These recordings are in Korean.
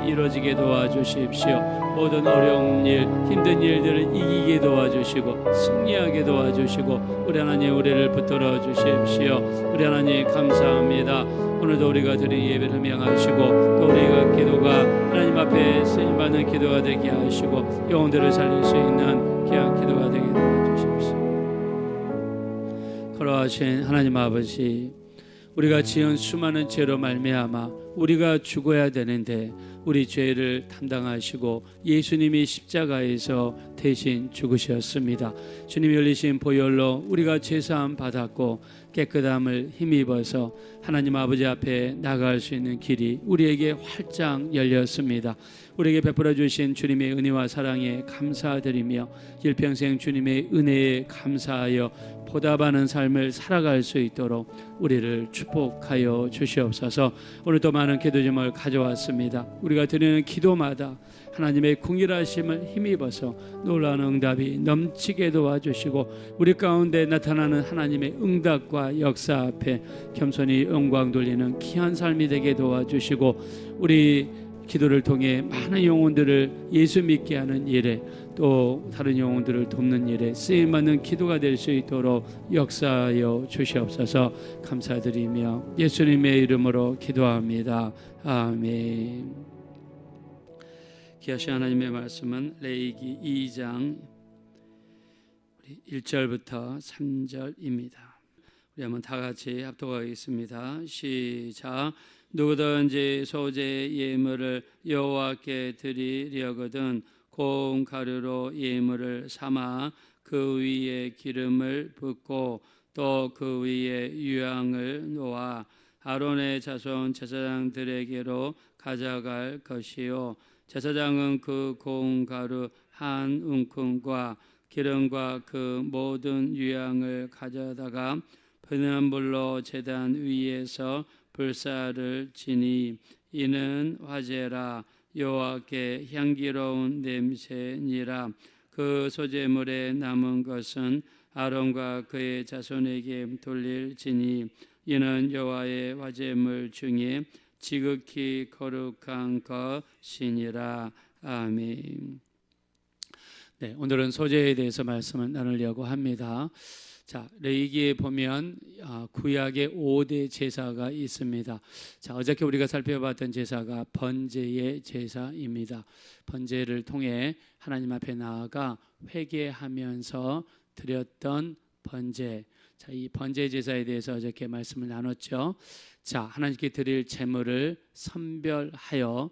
이루어지게 도와주십시오. 모든 어려운 일, 힘든 일들을 이기게 도와주시고 승리하게 도와주시고 우리 하나님 우리를 붙들어 주십시오. 우리 하나님 감사합니다. 오늘도 우리가 드린 예배를 명하시고 또 우리가 기도가 하나님 앞에 쓰임받는 기도가 되게 하시고 영혼들을 살릴 수 있는 귀한 기도가 되게 도와주십시오. 걸어가신 하나님 아버지, 우리가 지은 수많은 죄로 말미암아 우리가 죽어야 되는데 우리 죄를 담당하시고 예수님이 십자가에서 대신 죽으셨습니다. 주님이 흘리신 보혈로 우리가 죄사함 받았고 깨끗함을 힘입어서 하나님 아버지 앞에 나갈 수 있는 길이 우리에게 활짝 열렸습니다. 우리에게 베풀어 주신 주님의 은혜와 사랑에 감사드리며 일평생 주님의 은혜에 감사하여 보답하는 삶을 살아갈 수 있도록 우리를 축복하여 주시옵소서. 오늘도 많은 기도 제목을 가져왔습니다. 우리가 드리는 기도마다 하나님의 궁일하심을 힘입어서 놀라운 응답이 넘치게 도와주시고 우리 가운데 나타나는 하나님의 응답과 역사 앞에 겸손히 영광 돌리는 귀한 삶이 되게 도와주시고 우리 기도를 통해 많은 영혼들을 예수 믿게 하는 일에 또 다른 영혼들을 돕는 일에 쓰임받는 기도가 될 수 있도록 역사하여 주시옵소서. 감사드리며 예수님의 이름으로 기도합니다. 아멘. 귀하신 하나님의 말씀은 레위기 2장 1절부터 3절입니다. 우리 한번 다 같이 합독하겠습니다. 시작. 누구든지 소재 예물을 여호와께 드리려거든 고운 가루로 예물을 삼아 그 위에 기름을 붓고 또 그 위에 유향을 놓아 아론의 자손 제사장들에게로 가져갈 것이요 제사장은 그 고운 가루 한 움큼과 기름과 그 모든 유향을 가져다가 불난 불로 제단 위에서 불사를 지니 이는 화제라 여호와께 향기로운 냄새니라. 그 소재물에 남은 것은 아론과 그의 자손에게 돌릴지니 이는 여호와의 화제물 중에 지극히 거룩한 것이니라. 아멘. 네, 오늘은 소재에 대해서 말씀을 나누려고 합니다. 자, 레위기에 보면 구약의 5대 제사가 있습니다. 자, 어저께 우리가 살펴봤던 제사가 번제의 제사입니다. 번제를 통해 하나님 앞에 나아가 회개하면서 드렸던 번제. 자, 이 번제 제사에 대해서 어저께 말씀을 나눴죠. 자, 하나님께 드릴 제물을 선별하여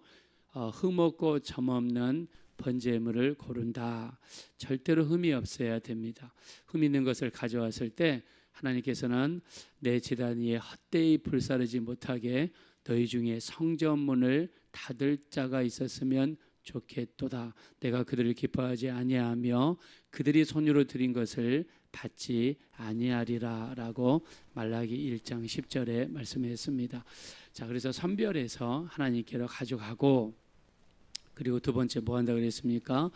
흠없고 점없는 번제물을 고른다. 절대로 흠이 없어야 됩니다. 흠 있는 것을 가져왔을 때 하나님께서는 내 제단 위에 헛되이 불사르지 못하게 너희 중에 성전문을 닫을 자가 있었으면 좋겠도다. 내가 그들을 기뻐하지 아니하며 그들이 손으로 드린 것을 받지 아니하리라 라고 말라기 1장 10절에 말씀했습니다. 자, 그래서 선별해서 하나님께로 가져가고 그리고 두 번째 뭐 한다고 그랬습니까?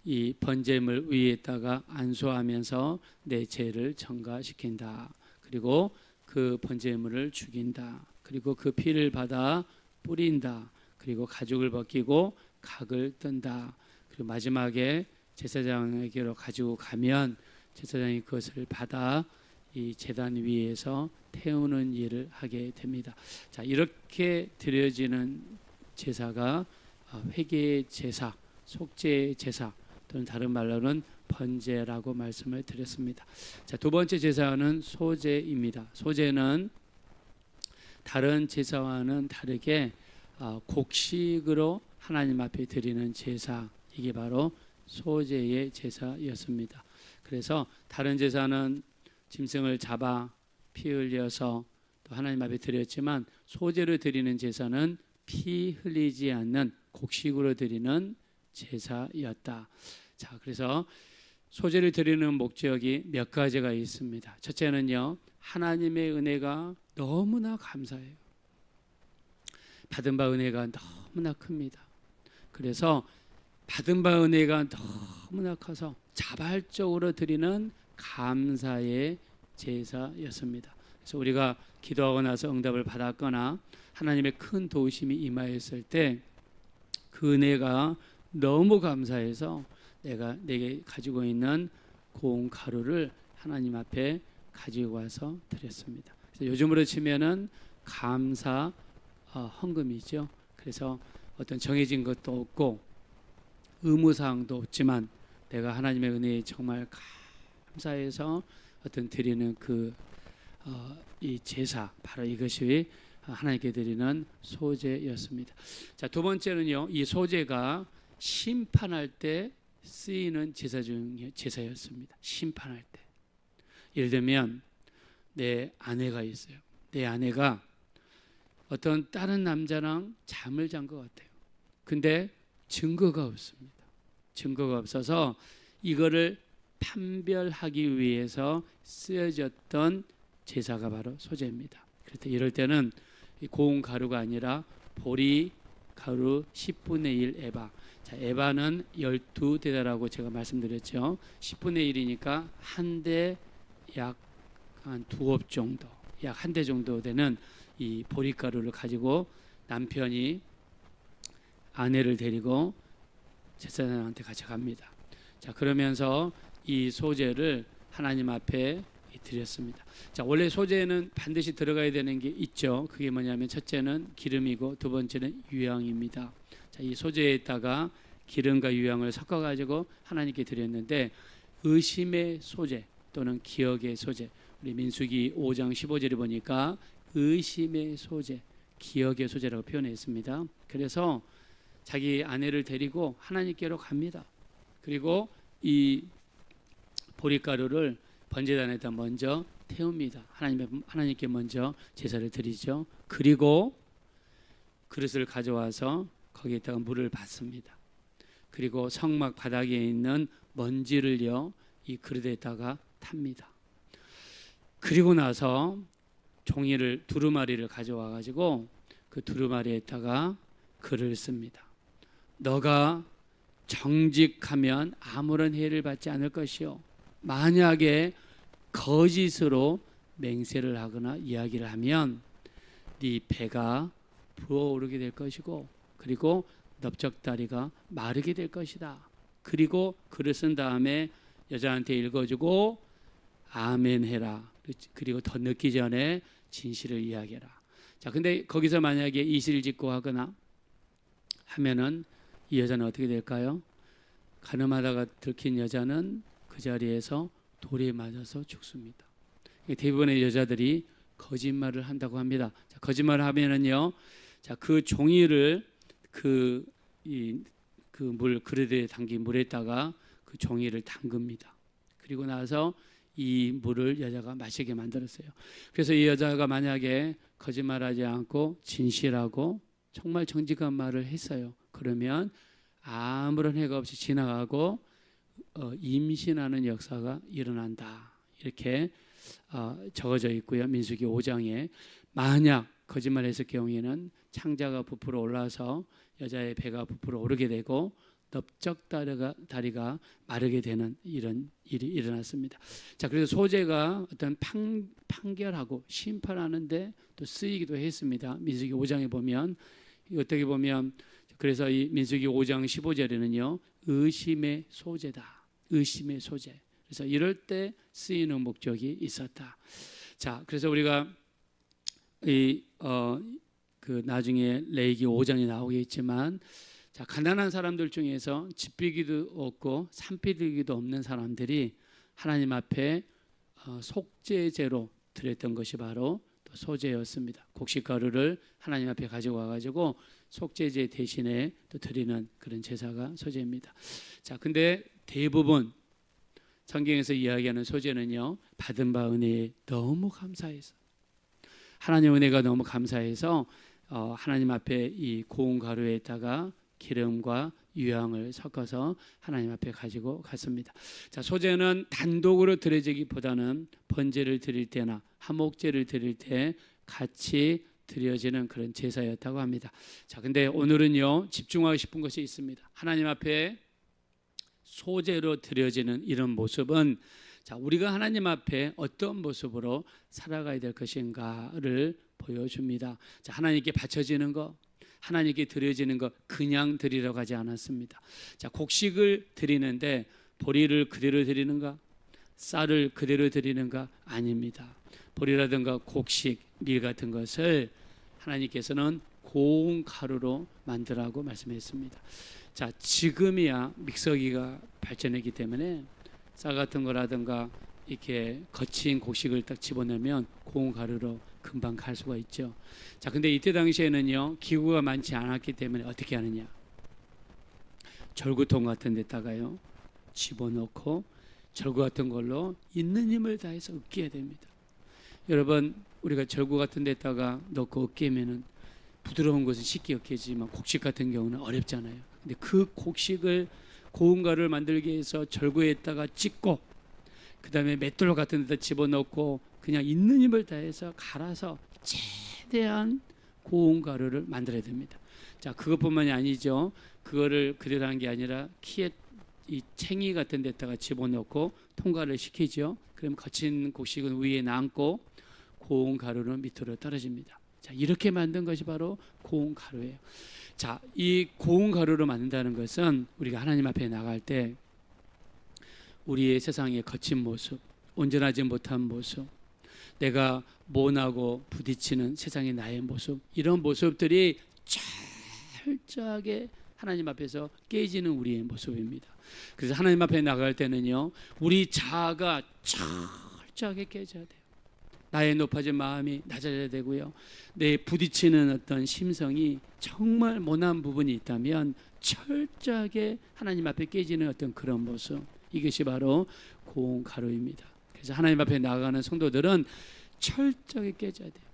이 번제물 위에다가 안수하면서 내 죄를 전가시킨다. 그리고 그 번제물을 죽인다. 그리고 그 피를 받아 뿌린다. 그리고 가죽을 벗기고 각을 뜬다. 그리고 마지막에 제사장에게로 가지고 가면 제사장이 그것을 받아 이 제단 위에서 태우는 일을 하게 됩니다. 자, 이렇게 드려지는 제사가 회개의 제사, 속죄의 제사 또는 다른 말로는 번제라고 말씀을 드렸습니다. 자, 두 번째 제사는 소제입니다. 소제는 다른 제사와는 다르게 곡식으로 하나님 앞에 드리는 제사, 이게 바로 소제의 제사였습니다. 그래서 다른 제사는 짐승을 잡아 피 흘려서 또 하나님 앞에 드렸지만 소제로 드리는 제사는 피 흘리지 않는 곡식으로 드리는 제사였다. 자, 그래서 소제를 드리는 목적이 몇 가지가 있습니다. 첫째는요, 하나님의 은혜가 너무나 감사해요. 받은 바 은혜가 너무나 큽니다. 그래서 받은 바 은혜가 너무나 커서 자발적으로 드리는 감사의 제사였습니다. 그래서 우리가 기도하고 나서 응답을 받았거나 하나님의 큰 도우심이 임하였을 때 그 은혜가 너무 감사해서 내게 가지고 있는 고운 가루를 하나님 앞에 가지고 와서 드렸습니다. 그래서 요즘으로 치면은 감사 헌금이죠. 그래서 어떤 정해진 것도 없고 의무사항도 없지만 내가 하나님의 은혜에 정말 감사해서 어떤 드리는 이 제사, 바로 이것이 하나님께 드리는 소제였습니다. 자, 두 번째는요, 이 소제가 심판할 때 쓰이는 제사 중에 제사였습니다. 심판할 때. 예를 들면 내 아내가 있어요. 내 아내가 어떤 다른 남자랑 잠을 잔 것 같아요. 근데 증거가 없습니다. 증거가 없어서 이거를 판별하기 위해서 쓰여졌던 제사가 바로 소제입니다. 그래서 이럴 때는 고운 가루가 아니라 보리 가루 10분의 1 에바. 자, 에바는 12대다라고 제가 말씀드렸죠. 10분의 1이니까 한 대 약 한 2업 정도, 약 한 대 정도 되는 이 보리가루를 가지고 남편이 아내를 데리고 제사장한테 같이 갑니다. 자, 그러면서 이 소제를 하나님 앞에 드렸습니다. 자, 원래 소제에는 반드시 들어가야 되는 게 있죠. 그게 뭐냐면 첫째는 기름이고 두 번째는 유향입니다. 자, 이 소제에다가 기름과 유향을 섞어 가지고 하나님께 드렸는데, 의심의 소제 또는 기억의 소제, 우리 민수기 5장 15절에 보니까 의심의 소제, 기억의 소제라고 표현했습니다. 그래서 자기 아내를 데리고 하나님께로 갑니다. 그리고 이 보리가루를 번제단에다 먼저 태웁니다. 하나님께 먼저 제사를 드리죠. 그리고 그릇을 가져와서 거기에다가 물을 붓습니다. 그리고 성막 바닥에 있는 먼지를요, 이 그릇에다가 탑니다. 그리고 나서 종이를, 두루마리를 가져와 가지고 그 두루마리에다가 글을 씁니다. 너가 정직하면 아무런 해를 받지 않을 것이요, 만약에 거짓으로 맹세를 하거나 이야기를 하면 네 배가 부어오르게 될 것이고, 그리고 넓적다리가 마르게 될 것이다. 그리고 글을 쓴 다음에 여자한테 읽어주고 아멘 해라. 그리고 더 늦기 전에 진실을 이야기해라. 자, 근데 거기서 만약에 이실직고 하거나 하면은 이 여자는 어떻게 될까요? 가늠하다가 들킨 여자는 그 자리에서 돌에 맞아서 죽습니다. 대부분의 여자들이 거짓말을 한다고 합니다. 자, 거짓말을 하면은요, 자, 그 종이를 그릇에 담긴 물에다가 그 종이를 담급니다. 그리고 나서 이 물을 여자가 마시게 만들었어요. 그래서 이 여자가 만약에 거짓말하지 않고 진실하고 정말 정직한 말을 했어요. 그러면 아무런 해가 없이 지나가고 임신하는 역사가 일어난다. 이렇게 적어져 있고요. 민수기 5장에 만약 거짓말했을 경우에는 창자가 부풀어 올라서 여자의 배가 부풀어 오르게 되고 넓적다리가 마르게 되는 이런 일이 일어났습니다. 자, 그래서 소제가 어떤 판결하고 심판하는데 또 쓰이기도 했습니다. 민수기 5장에 보면 어떻게 보면, 그래서 이 민수기 5장 15절에는요, 의심의 소제다. 의심의 소제. 그래서 이럴 때 쓰이는 목적이 있었다. 자, 그래서 우리가 나중에 레위기 5장에 나오겠지만, 자, 가난한 사람들 중에서 집비기도 없고 산비기도 없는 사람들이 하나님 앞에 속죄제로 드렸던 것이 바로 또 소제였습니다. 곡식가루를 하나님 앞에 가지고 와가지고 속죄제 대신에 또 드리는 그런 제사가 소제입니다. 자, 근데 대부분 성경에서 이야기하는 소제는요, 받은 바 은혜에 너무 감사해서, 하나님 은혜가 너무 감사해서 하나님 앞에 이 고운 가루에다가 기름과 유향을 섞어서 하나님 앞에 가지고 갔습니다. 자, 소제는 단독으로 드려지기보다는 번제를 드릴 때나 화목제를 드릴 때 같이 드려지는 그런 제사였다고 합니다. 자, 근데 오늘은요, 집중하고 싶은 것이 있습니다. 하나님 앞에 소제로 드려지는 이런 모습은, 자, 우리가 하나님 앞에 어떤 모습으로 살아가야 될 것인가를 보여줍니다. 자, 하나님께 바쳐지는 것, 하나님께 드려지는 것 그냥 드리려고 하지 않았습니다. 자, 곡식을 드리는데 보리를 그대로 드리는가? 쌀을 그대로 드리는가? 아닙니다. 보리라든가 곡식, 밀 같은 것을 하나님께서는 고운 가루로 만들라고 말씀했습니다. 자, 지금이야 믹서기가 발전했기 때문에 쌀 같은 거라든가 이렇게 거친 곡식을 딱 집어넣으면 고운 가루로 금방 갈 수가 있죠. 자, 근데 이때 당시에는요 기구가 많지 않았기 때문에 어떻게 하느냐? 절구통 같은 데다가요 집어넣고 절구 같은 걸로 있는 힘을 다해서 으깨야 됩니다. 여러분, 우리가 절구 같은 데다가 넣고 으깨면은 부드러운 것은 쉽게 으깨지만 곡식 같은 경우는 어렵잖아요. 근데 그 곡식을 고운 가루를 만들기 위해서 절구에다가 찍고 그 다음에 맷돌 같은 데다 집어넣고 그냥 있는 힘을 다해서 갈아서 최대한 고운 가루를 만들어야 됩니다. 자, 그것뿐만이 아니죠. 그거를 그대로 한 게 아니라 키에 이 챙이 같은 데다가 집어넣고 통과를 시키죠. 그럼 거친 곡식은 위에 남고 고운 가루는 밑으로 떨어집니다. 자, 이렇게 만든 것이 바로 고운 가루예요. 자, 이 고운 가루로 만든다는 것은 우리가 하나님 앞에 나갈 때 우리의 세상의 거친 모습, 온전하지 못한 모습, 내가 모나고 부딪히는 세상의 나의 모습, 이런 모습들이 철저하게 하나님 앞에서 깨지는 우리의 모습입니다. 그래서 하나님 앞에 나갈 때는요 우리 자아가 철저하게 깨져야 돼요. 나의 높아진 마음이 낮아져야 되고요, 내 부딪히는 어떤 심성이 정말 모난 부분이 있다면 철저하게 하나님 앞에 깨지는 어떤 그런 모습, 이것이 바로 고운 가루입니다. 그래서 하나님 앞에 나아가는 성도들은 철저하게 깨져야 돼요.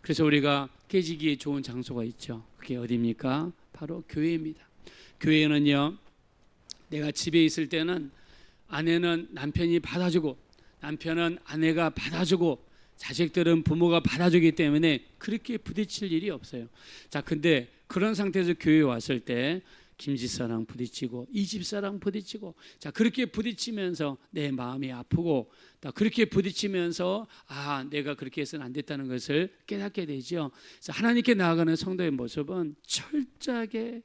그래서 우리가 깨지기에 좋은 장소가 있죠. 그게 어디입니까? 바로 교회입니다. 교회는요 내가 집에 있을 때는 아내는 남편이 받아주고 남편은 아내가 받아주고 자식들은 부모가 받아주기 때문에 그렇게 부딪힐 일이 없어요. 자, 근데 그런 상태에서 교회에 왔을 때 김집사랑 부딪히고 이 집사랑 부딪히고, 자, 그렇게 부딪히면서 내 마음이 아프고 그렇게 부딪히면서 내가 그렇게 해서는 안 됐다는 것을 깨닫게 되죠. 그래서 하나님께 나아가는 성도의 모습은 철저하게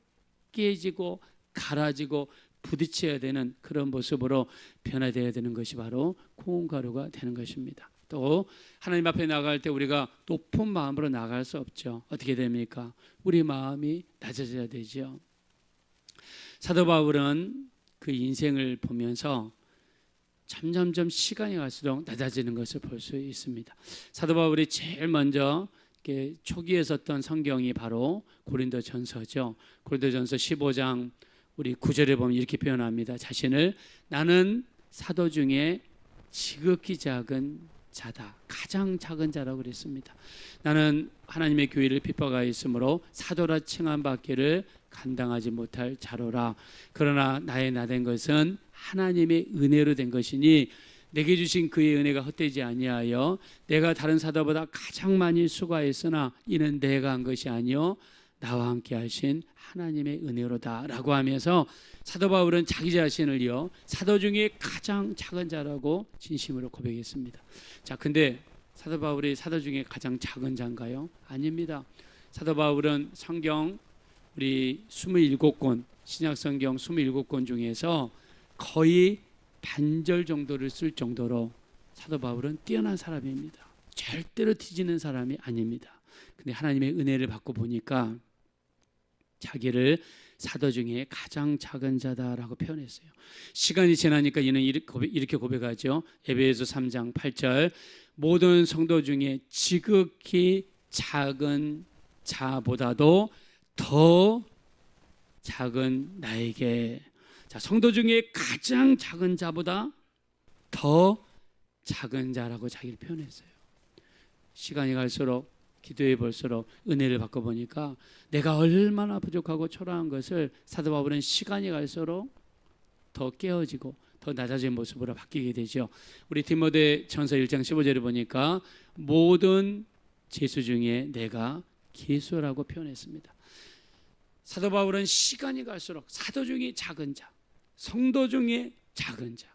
깨지고 갈아지고 부딪혀야 되는 그런 모습으로 변화되어야 되는 것이 바로 고운 가루가 되는 것입니다. 또 하나님 앞에 나갈 때 우리가 높은 마음으로 나갈 수 없죠. 어떻게 됩니까? 우리 마음이 낮아져야 되죠. 사도 바울은 그 인생을 보면서 점점점 시간이 갈수록 낮아지는 것을 볼 수 있습니다. 사도 바울이 제일 먼저 초기에 썼던 성경이 바로 고린도전서죠. 고린도전서 15장 우리 9절에 보면 이렇게 표현합니다. 자신을 나는 사도 중에 지극히 작은 자다, 가장 작은 자라고 그랬습니다. 나는 하나님의 교회를 핍박하였으므로 사도라 칭함 받기를 감당하지 못할 자로라. 그러나 나의 나된 것은 하나님의 은혜로 된 것이니 내게 주신 그의 은혜가 헛되지 아니하여 내가 다른 사도보다 가장 많이 수고하였으나 이는 내가 한 것이 아니요 나와 함께 하신 하나님의 은혜로다 라고 하면서 사도 바울은 자기 자신을요 사도 중에 가장 작은 자라고 진심으로 고백했습니다. 자, 근데 사도 바울이 사도 중에 가장 작은 자인가요? 아닙니다. 사도 바울은 성경 우리 27권 신약 성경 27권 중에서 거의 반절 정도를 쓸 정도로 사도 바울은 뛰어난 사람입니다. 절대로 뒤지는 사람이 아닙니다. 근데 하나님의 은혜를 받고 보니까 자기를 사도 중에 가장 작은 자다라고 표현했어요. 시간이 지나니까 이는 이렇게 고백하죠. 에베소 3장 8절 모든 성도 중에 지극히 작은 자보다도 더 작은 나에게, 자, 성도 중에 가장 작은 자보다 더 작은 자라고 자기를 표현했어요. 시간이 갈수록 기도해 볼수록 은혜를 받고 보니까 내가 얼마나 부족하고 초라한 것을 사도 바울은 시간이 갈수록 더 깨어지고 더 낮아진 모습으로 바뀌게 되죠. 우리 디모데전서 1장 15절에 보니까 모든 죄수 중에 내가 괴수라고 표현했습니다. 사도 바울은 시간이 갈수록 사도 중에 작은 자, 성도 중에 작은 자,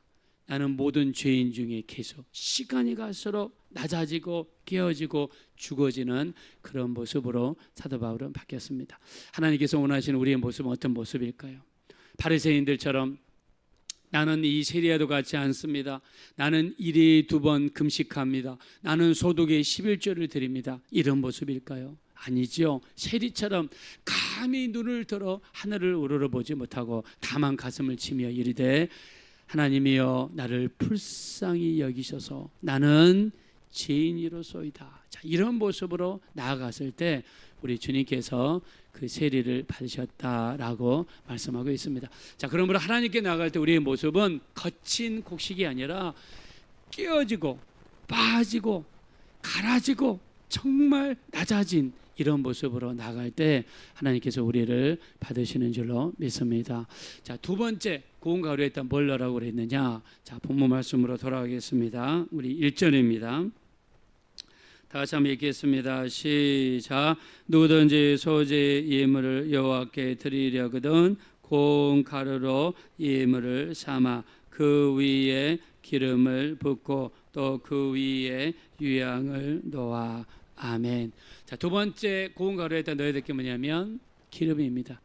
나는 모든 죄인 중에 계속 시간이 갈수록 낮아지고 깨어지고 죽어지는 그런 모습으로 사도 바울은 바뀌었습니다. 하나님께서 원하시는 우리의 모습은 어떤 모습일까요? 바리새인들처럼 나는 이 세리야도 같지 않습니다. 나는 일에 2번 금식합니다. 나는 소득의 11조를 드립니다. 이런 모습일까요? 아니죠. 세리처럼 감히 눈을 들어 하늘을 우러러보지 못하고 다만 가슴을 치며 이르되 하나님이여 나를 불쌍히 여기셔서 나는 죄인이로소이다. 자, 이런 모습으로 나아갔을 때 우리 주님께서 그 세리를 받으셨다라고 말씀하고 있습니다. 자, 그러므로 하나님께 나아갈 때 우리의 모습은 거친 곡식이 아니라 깨어지고 빠지고 갈아지고 정말 낮아진 이런 모습으로 나갈 때 하나님께서 우리를 받으시는 줄로 믿습니다. 자, 2번째 고운 가루에 있다 뭘 넣으라고 그랬느냐? 자, 본문 말씀으로 돌아가겠습니다. 우리 1절입니다. 다 같이 한번 읽겠습니다. 시작. 누구든지 소재 예물을 여호와께 드리려거든 고운 가루로 예물을 삼아 그 위에 기름을 붓고 또 그 위에 유향을 놓아. 아멘. 자, 2번째 고운 가루에다 넣어야 될 게 뭐냐면 기름입니다.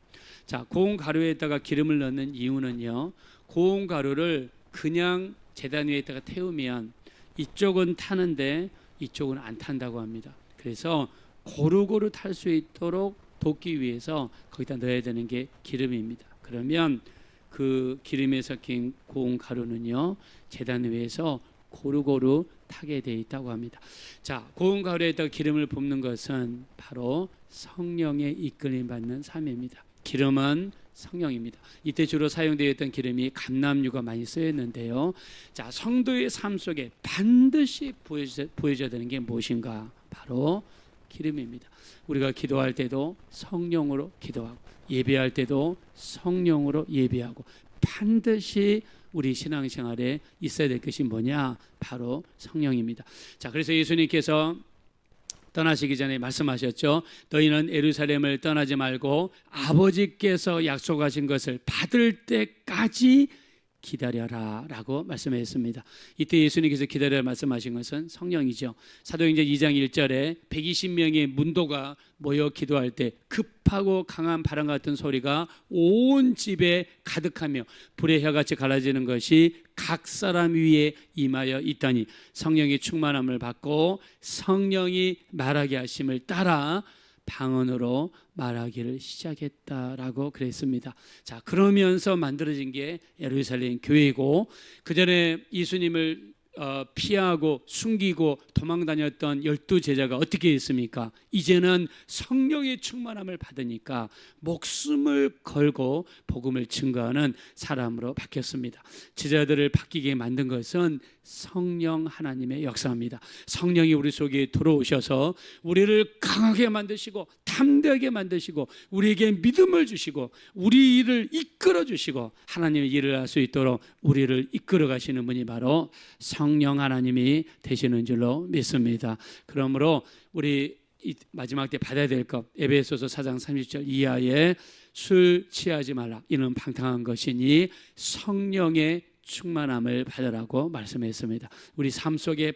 자, 고운 가루에다가 기름을 넣는 이유는요, 고운 가루를 그냥 제단 위에다가 태우면 이쪽은 타는데 이쪽은 안 탄다고 합니다. 그래서 고루고루 탈 수 있도록 돕기 위해서 거기다 넣어야 되는 게 기름입니다. 그러면 그 기름에 섞인 고운 가루는요, 제단 위에서 고루고루 타게 돼 있다고 합니다. 자, 고운 가루에다가 기름을 붓는 것은 바로 성령의 이끌림 받는 삶입니다. 기름은 성령입니다. 이때 주로 사용되었던 기름이 감람유가 많이 쓰였는데요. 자, 성도의 삶 속에 반드시 보여져야 되는 게 무엇인가? 바로 기름입니다. 우리가 기도할 때도 성령으로 기도하고 예배할 때도 성령으로 예배하고 반드시 우리 신앙생활에 있어야 될 것이 뭐냐? 바로 성령입니다. 자, 그래서 예수님께서 떠나시기 전에 말씀하셨죠. 너희는 예루살렘을 떠나지 말고 아버지께서 약속하신 것을 받을 때까지 기다려라 라고 말씀했습니다. 이때 예수님께서 기다려라 말씀하신 것은 성령이죠. 사도행전 2장 1절에 120명의 문도가 모여 기도할 때 급하고 강한 바람 같은 소리가 온 집에 가득하며 불의 혀같이 갈라지는 것이 각 사람 위에 임하여 있다니 성령의 충만함을 받고 성령이 말하게 하심을 따라 방언으로 말하기를 시작했다라고 그랬습니다. 자, 그러면서 만들어진 게 예루살렘 교회고, 그 전에 예수님을 피하고 숨기고 도망다녔던 12제자가 어떻게 했습니까? 이제는 성령의 충만함을 받으니까 목숨을 걸고 복음을 증거하는 사람으로 바뀌었습니다. 제자들을 바뀌게 만든 것은 성령 하나님의 역사입니다. 성령이 우리 속에 들어오셔서 우리를 강하게 만드시고 담대하게 만드시고 우리에게 믿음을 주시고 우리 일을 이끌어 주시고 하나님의 일을 할 수 있도록 우리를 이끌어 가시는 분이 바로 성령 하나님이 되시는 줄로 믿습니다. 그러므로 우리 마지막 때 받아야 될 것, 에베소서 4장 30절 이하에 술 취하지 말라, 이는 방탕한 것이니 성령의 충만함을 받으라고 말씀했습니다. 우리 삶 속에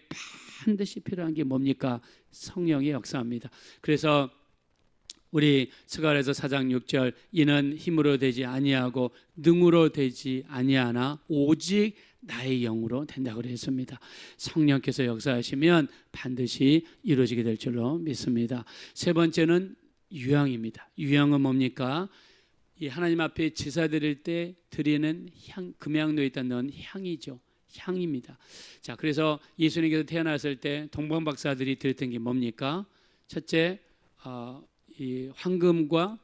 반드시 필요한 게 뭡니까? 성령의 역사입니다. 그래서 우리 스가랴서 4장 6절 이는 힘으로 되지 아니하고 능으로 되지 아니하나 오직 나의 영으로 된다고 그랬습니다. 성령께서 역사하시면 반드시 이루어지게 될 줄로 믿습니다. 세 번째는 유향입니다. 유향은 뭡니까? 이 하나님 앞에 제사 드릴 때 드리는 향, 금향로에 있다 넣은 향이죠. 향입니다. 자, 그래서 예수님께서 태어났을 때 동방 박사들이 드렸던 게 뭡니까? 첫째, 이 황금과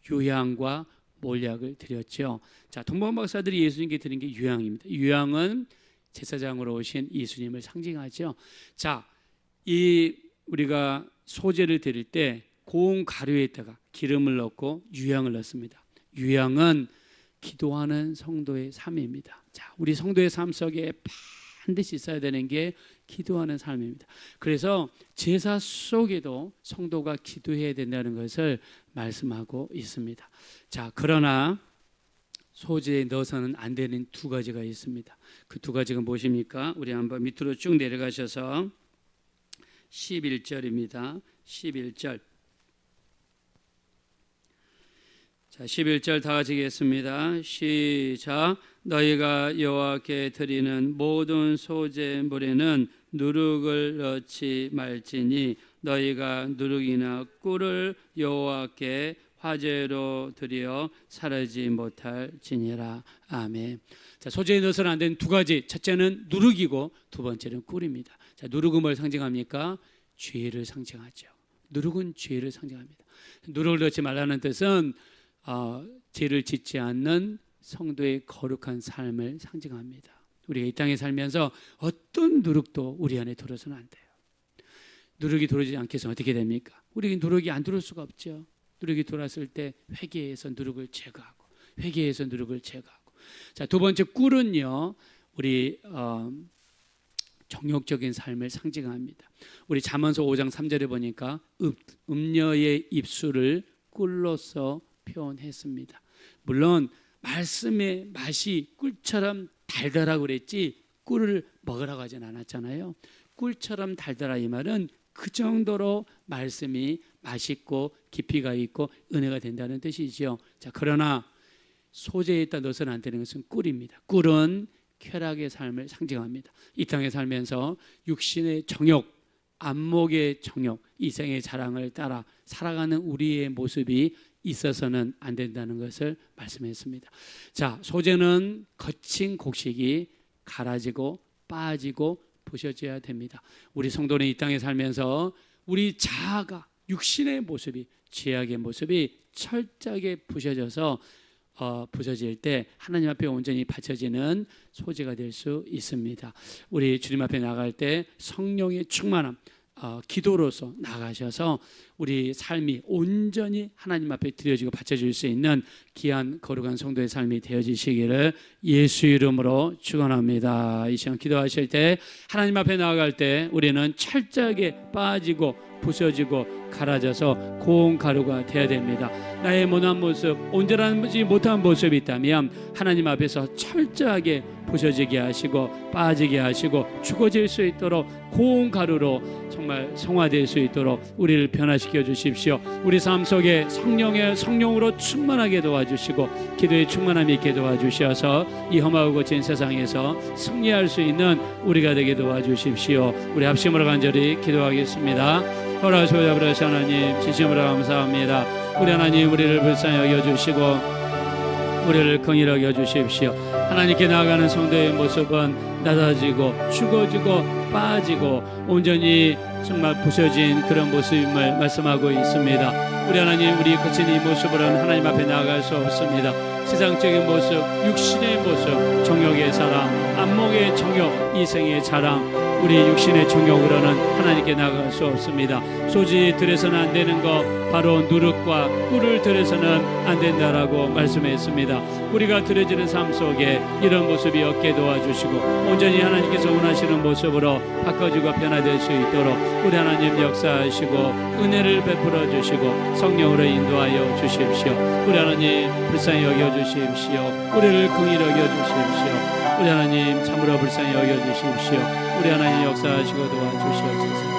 유향과 몰약을 드렸죠. 자, 동방 박사들이 예수님께 드린 게 유향입니다. 유향은 제사장으로 오신 예수님을 상징하죠. 자, 이 우리가 소제를 드릴 때 고운 가루에다가 기름을 넣고 유향을 넣습니다. 유향은 기도하는 성도의 삶입니다. 자, 우리 성도의 삶 속에 반드시 있어야 되는 게 기도하는 삶입니다. 그래서 제사 속에도 성도가 기도해야 된다는 것을 말씀하고 있습니다. 자, 그러나 소재에 넣어서는 안 되는 두 가지가 있습니다. 그 두 가지가 무엇입니까? 우리 한번 밑으로 쭉 내려가셔서 11절입니다. 11절. 자, 11절 다 같이 읽겠습니다. 시작. 너희가 여호와께 드리는 모든 소재물에는 누룩을 넣지 말지니 너희가 누룩이나 꿀을 여호와께 화제로 드려 사르지 못할지니라. 아멘. 자, 소재에 넣어서는 안 되는 두 가지. 첫째는 누룩이고 두 번째는 꿀입니다. 자, 누룩은 뭘 상징합니까? 죄를 상징하죠. 누룩은 죄를 상징합니다. 누룩을 넣지 말라는 뜻은 죄를 짓지 않는 성도의 거룩한 삶을 상징합니다. 우리가 이 땅에 살면서 어떤 누룩도 우리 안에 들어서는 안 돼요. 누룩이 들어오지 않게 해서 어떻게 됩니까? 우리 누룩이 안 들어올 수가 없죠. 누룩이 들어왔을 때 회개해서 누룩을 제거하고, 회개해서 누룩을 제거하고. 자, 두 번째 꿀은요, 우리 정욕적인 삶을 상징합니다. 우리 잠언서 5장 3절에 보니까 음녀의 입술을 꿀로서 표현했습니다. 물론 말씀의 맛이 꿀처럼 달달하고 그랬지 꿀을 먹으라고 하진 않았잖아요. 꿀처럼 달달하 이 말은 그 정도로 말씀이 맛있고 깊이가 있고 은혜가 된다는 뜻이죠. 자, 그러나 소재에다 넣어서는 안 되는 것은 꿀입니다. 꿀은 쾌락의 삶을 상징합니다. 이 땅에 살면서 육신의 정욕, 안목의 정욕, 이생의 자랑을 따라 살아가는 우리의 모습이 있어서는 안 된다는 것을 말씀했습니다. 자, 소재는 거친 곡식이 갈아지고 빠지고 부셔져야 됩니다. 우리 성도는 이 땅에 살면서 우리 자아가, 육신의 모습이, 죄악의 모습이 철저하게 부셔져서 부서질 때 하나님 앞에 온전히 바쳐지는 소재가 될 수 있습니다. 우리 주님 앞에 나갈 때 성령의 충만함, 기도로서 나가셔서 우리 삶이 온전히 하나님 앞에 드려지고 바쳐질 수 있는 귀한 거룩한 성도의 삶이 되어지시기를 예수 이름으로 축원합니다. 이 시간 기도하실 때 하나님 앞에 나아갈 때 우리는 철저하게 빠지고 부서지고 갈아져서 고운 가루가 되어야 됩니다. 나의 모난 모습, 온전하지 못한 모습이 있다면 하나님 앞에서 철저하게 부서지게 하시고 빠지게 하시고 죽어질 수 있도록 고운 가루로 정말 성화될 수 있도록 우리를 변화시켜 주십시오. 우리 삶 속에 성령으로 충만하게 도와주시고 기도의 충만함이 있게 도와주셔서 이 험하고 거친 세상에서 승리할 수 있는 우리가 되게 도와주십시오. 우리 합심으로 간절히 기도하겠습니다. 허락하시고 아버지 하나님, 진심으로 감사합니다. 우리 하나님, 우리를 불쌍히 여겨주시고 우리를 긍휼히 여겨주십시오. 하나님께 나아가는 성도의 모습은 낮아지고 죽어지고 빠지고 온전히 정말 부서진 그런 모습임을 말씀하고 있습니다. 우리 하나님, 우리 거친 이 모습으로는 하나님 앞에 나아갈 수 없습니다. 세상적인 모습, 육신의 모습, 정욕의 사랑, 안목의 정욕, 이생의 자랑, 우리 육신의 정욕으로는 하나님께 나아갈 수 없습니다. 소지 들여서는 안 되는 것, 바로 누룩과 꿀을 들여서는 안 된다라고 말씀했습니다. 우리가 드려지는 삶 속에 이런 모습이 없게 도와주시고 온전히 하나님께서 원하시는 모습으로 바꿔주고 변화될 수 있도록 우리 하나님 역사하시고 은혜를 베풀어 주시고 성령으로 인도하여 주십시오. 우리 하나님 불쌍히 여겨주십시오. 우리를 긍휼히 여겨주십시오. 우리 하나님 참으로 불쌍히 여겨주십시오. 우리 하나님 역사하시고 도와주시옵소서.